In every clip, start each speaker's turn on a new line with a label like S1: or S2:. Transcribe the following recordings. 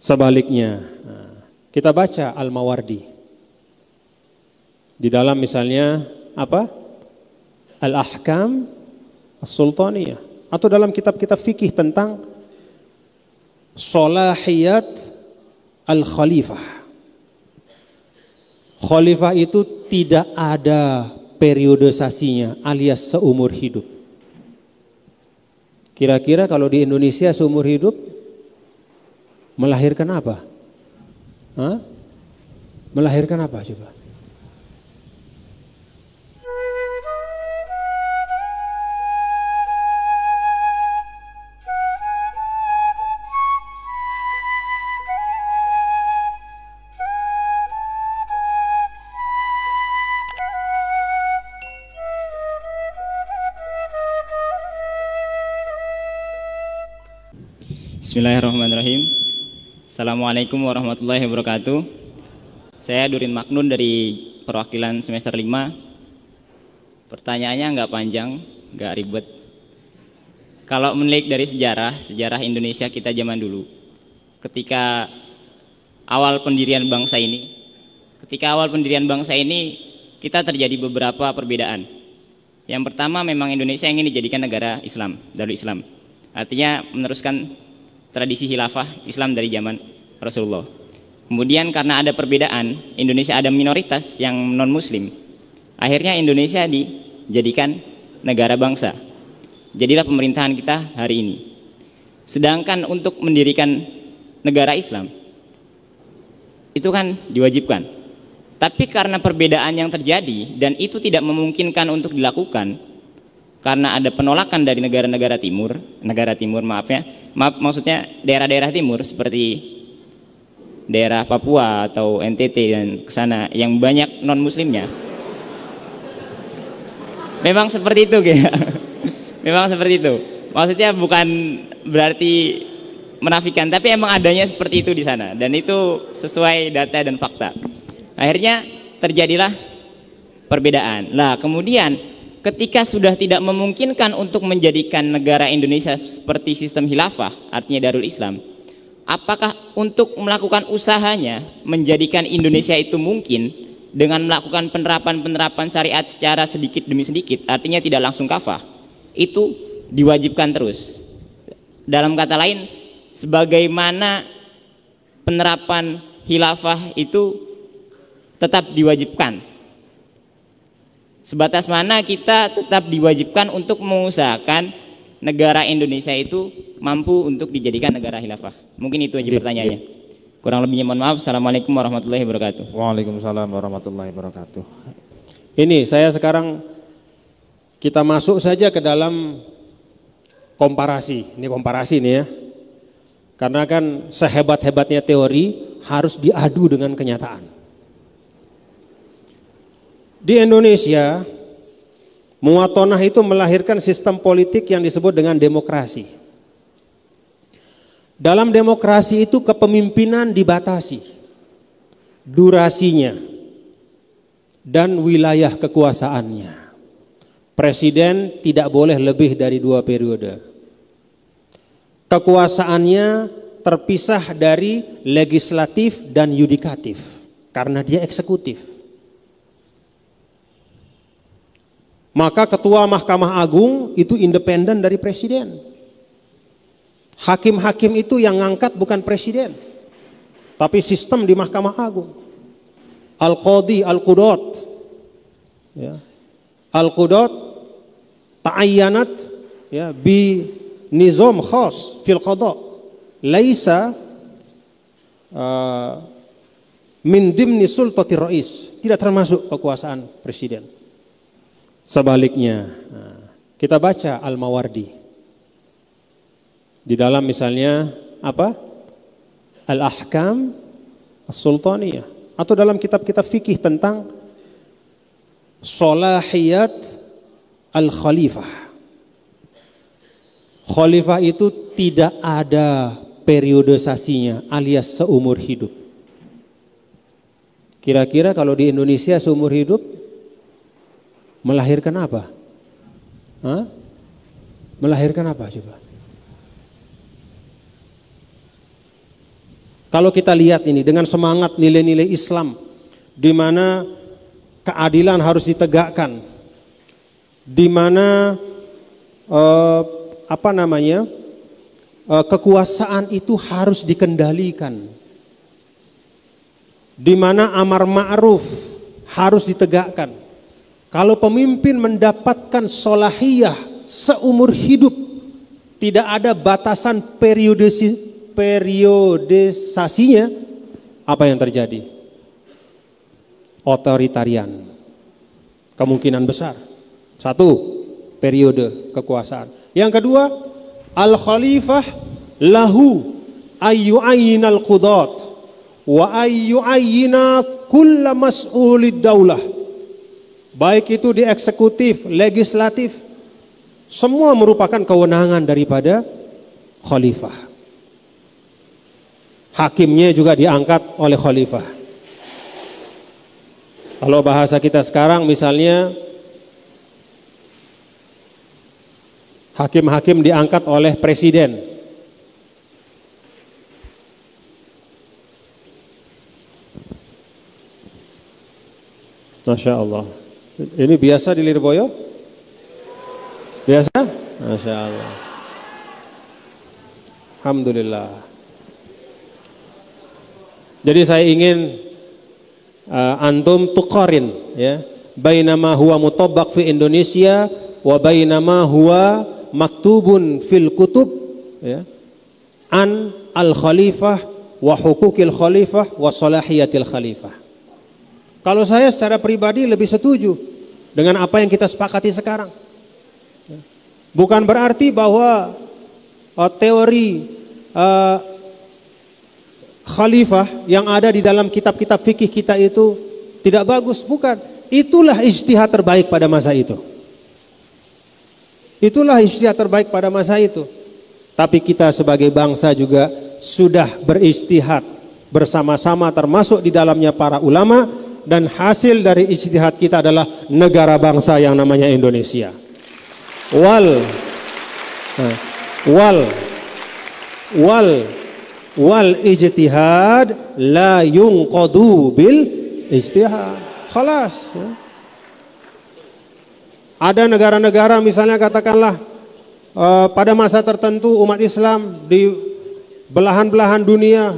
S1: Sebaliknya, kita baca Al-Mawardi. Di dalam misalnya apa? Al-Ahkam As-Sultaniyah. Atau dalam kitab-kitab fikih tentang Salahiyat Al-Khalifah. Khalifah itu tidak ada periodisasinya alias seumur hidup. Kira-kira kalau di Indonesia seumur hidup melahirkan apa? Hah? Melahirkan apa coba?
S2: Bismillahirrahmanirrahim. Assalamualaikum warahmatullahi wabarakatuh. Saya Durin Maknun dari perwakilan semester 5. Pertanyaannya nggak panjang, nggak ribet. Kalau menilik dari sejarah Indonesia kita zaman dulu, ketika awal pendirian bangsa ini, kita terjadi beberapa perbedaan. Yang pertama, memang Indonesia ingin dijadikan negara Islam, Darul Islam. Artinya meneruskan tradisi khilafah Islam dari zaman Rasulullah. Kemudian karena ada perbedaan, Indonesia ada minoritas yang non-muslim. Akhirnya Indonesia dijadikan negara bangsa. Jadilah pemerintahan kita hari ini. Sedangkan untuk mendirikan negara Islam, itu kan diwajibkan. Tapi karena perbedaan yang terjadi dan itu tidak memungkinkan untuk dilakukan, karena ada penolakan dari negara timur, maksudnya daerah-daerah timur seperti daerah Papua atau NTT dan kesana yang banyak non muslimnya. Memang seperti itu kayak. Memang seperti itu. Maksudnya bukan berarti menafikan, tapi emang adanya seperti itu di sana dan itu sesuai data dan fakta. Akhirnya terjadilah perbedaan. Lah kemudian ketika sudah tidak memungkinkan untuk menjadikan negara Indonesia seperti sistem khilafah, artinya Darul Islam, apakah untuk melakukan usahanya menjadikan Indonesia itu mungkin dengan melakukan penerapan syariat secara sedikit demi sedikit, artinya tidak langsung kafah, itu diwajibkan terus. Dalam kata lain, sebagaimana penerapan khilafah itu tetap diwajibkan, sebatas mana kita tetap diwajibkan untuk mengusahakan negara Indonesia itu mampu untuk dijadikan negara khilafah. Mungkin itu aja pertanyaannya. Kurang lebihnya mohon maaf. Assalamualaikum warahmatullahi wabarakatuh.
S3: Waalaikumsalam warahmatullahi wabarakatuh.
S1: Ini saya sekarang kita masuk saja ke dalam komparasi. Ini komparasi nih ya. Karena kan sehebat-hebatnya teori harus diadu dengan kenyataan. Di Indonesia, Muwatonah itu melahirkan sistem politik yang disebut dengan demokrasi. Dalam demokrasi itu kepemimpinan dibatasi, durasinya, dan wilayah kekuasaannya. Presiden tidak boleh lebih dari 2 periode. Kekuasaannya terpisah dari legislatif dan yudikatif, karena dia eksekutif. Maka ketua Mahkamah Agung itu independen dari presiden. Hakim-hakim itu yang ngangkat bukan presiden, tapi sistem di Mahkamah Agung. Al-Qadhi, Al-Qudat, ya. Al-Qudat ta'ayyanat ya, bi nizam khas fil qada, laisa min dimni sultati rais, tidak termasuk kekuasaan presiden. Sebaliknya, kita baca Al-Mawardi. Di dalam misalnya apa? Al-Ahkam As-Sultaniyah. Atau dalam kitab-kitab fikih tentang Salahiyat Al-Khalifah. Khalifah itu tidak ada periodisasinya alias seumur hidup. Kira-kira kalau di Indonesia seumur hidup melahirkan apa? Hah? Melahirkan apa coba? Kalau kita lihat ini dengan semangat nilai-nilai Islam, di mana keadilan harus ditegakkan, di mana kekuasaan itu harus dikendalikan, di mana amar ma'ruf harus ditegakkan. Kalau pemimpin mendapatkan solahiyah seumur hidup, tidak ada batasan periodisasinya, apa yang terjadi? Otoritarian. Kemungkinan besar. Satu, periode kekuasaan. Yang kedua, al-khalifah lahu ayyu'ayyinal qudat wa ayyu'ayyina kulla mas'ulid daulah. Baik itu di eksekutif, legislatif, semua merupakan kewenangan daripada khalifah. Hakimnya juga diangkat oleh khalifah. Kalau bahasa kita sekarang misalnya hakim-hakim diangkat oleh presiden. Masya Allah. Ini biasa di Lirboyo? Biasa? Masya Allah. Alhamdulillah. Jadi saya ingin antum tuqarin ya, bainama huwa mutabbaq fi Indonesia wa bainama huwa maktubun fil kutub ya, an al khalifah wa hukukil khalifah wa salahiyatil khalifah. Kalau saya secara pribadi lebih setuju dengan apa yang kita sepakati sekarang. Bukan berarti bahwa teori khalifah yang ada di dalam kitab-kitab fikih kita itu tidak bagus, bukan. Itulah ijtihad terbaik pada masa itu. Itulah ijtihad terbaik pada masa itu. Tapi kita sebagai bangsa juga sudah berijtihad bersama-sama, termasuk di dalamnya para ulama, dan hasil dari ijtihad kita adalah negara bangsa yang namanya Indonesia. Wal ijtihad la yunqadu bil ijtihad. Khalas ya. Ada negara-negara misalnya katakanlah pada masa tertentu umat Islam di belahan-belahan dunia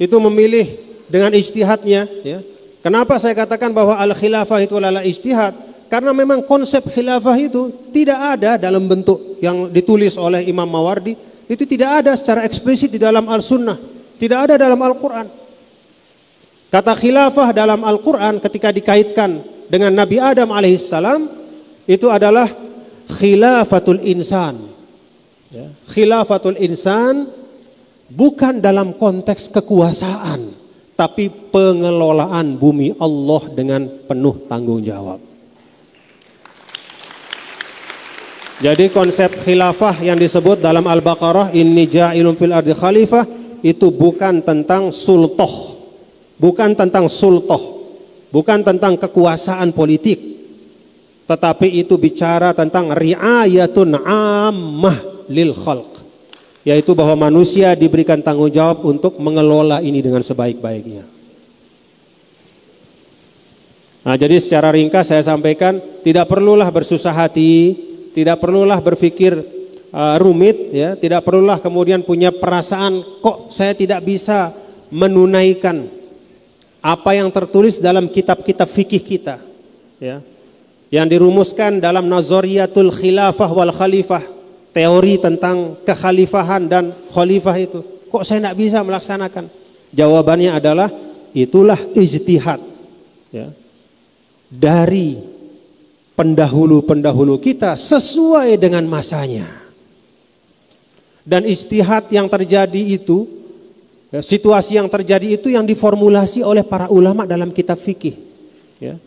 S1: itu memilih dengan ijtihadnya ya. Kenapa saya katakan bahwa al-khilafah itu adalah ijtihad? Karena memang konsep khilafah itu tidak ada dalam bentuk yang ditulis oleh Imam Mawardi. Itu tidak ada secara eksplisit di dalam Al-Sunnah, tidak ada dalam Al-Quran. Kata khilafah dalam Al-Quran ketika dikaitkan dengan Nabi Adam alaihissalam, itu adalah khilafatul insan. Ya. Khilafatul insan bukan dalam konteks kekuasaan, tapi pengelolaan bumi Allah dengan penuh tanggung jawab. Jadi konsep khilafah yang disebut dalam Al-Baqarah, inni ja'ilun fil ardi khalifah, itu bukan tentang sultoh, bukan tentang sultoh, bukan tentang kekuasaan politik, tetapi itu bicara tentang ri'ayatun ammah lil khalq, yaitu bahwa manusia diberikan tanggung jawab untuk mengelola ini dengan sebaik-baiknya. Nah, jadi secara ringkas saya sampaikan, tidak perlulah bersusah hati, tidak perlulah berpikir rumit ya, tidak perlulah kemudian punya perasaan kok saya tidak bisa menunaikan apa yang tertulis dalam kitab-kitab fikih kita ya, yang dirumuskan dalam Nazariyatul Khilafah wal Khalifah, teori tentang kekhalifahan dan khalifah itu. Kok saya tidak bisa melaksanakan? Jawabannya adalah itulah ijtihad ya, dari pendahulu-pendahulu kita sesuai dengan masanya. Dan ijtihad yang terjadi itu, situasi yang terjadi itu yang diformulasi oleh para ulama dalam kitab fikih. Ya.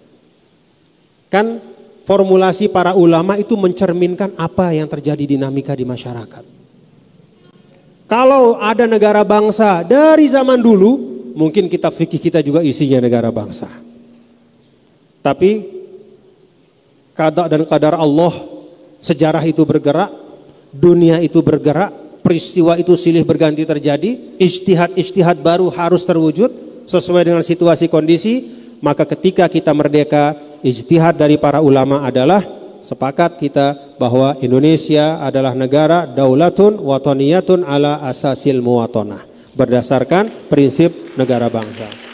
S1: Kan formulasi para ulama itu mencerminkan apa yang terjadi dinamika di masyarakat. Kalau ada negara bangsa dari zaman dulu, mungkin kitab fikih kita juga isinya negara bangsa. Tapi qada dan qadar Allah, sejarah itu bergerak, dunia itu bergerak, peristiwa itu silih berganti terjadi, ijtihad baru harus terwujud sesuai dengan situasi kondisi, maka ketika kita merdeka, ijtihad dari para ulama adalah sepakat kita bahwa Indonesia adalah negara daulatun watoniyatun ala asasil muwatonah, berdasarkan prinsip negara bangsa.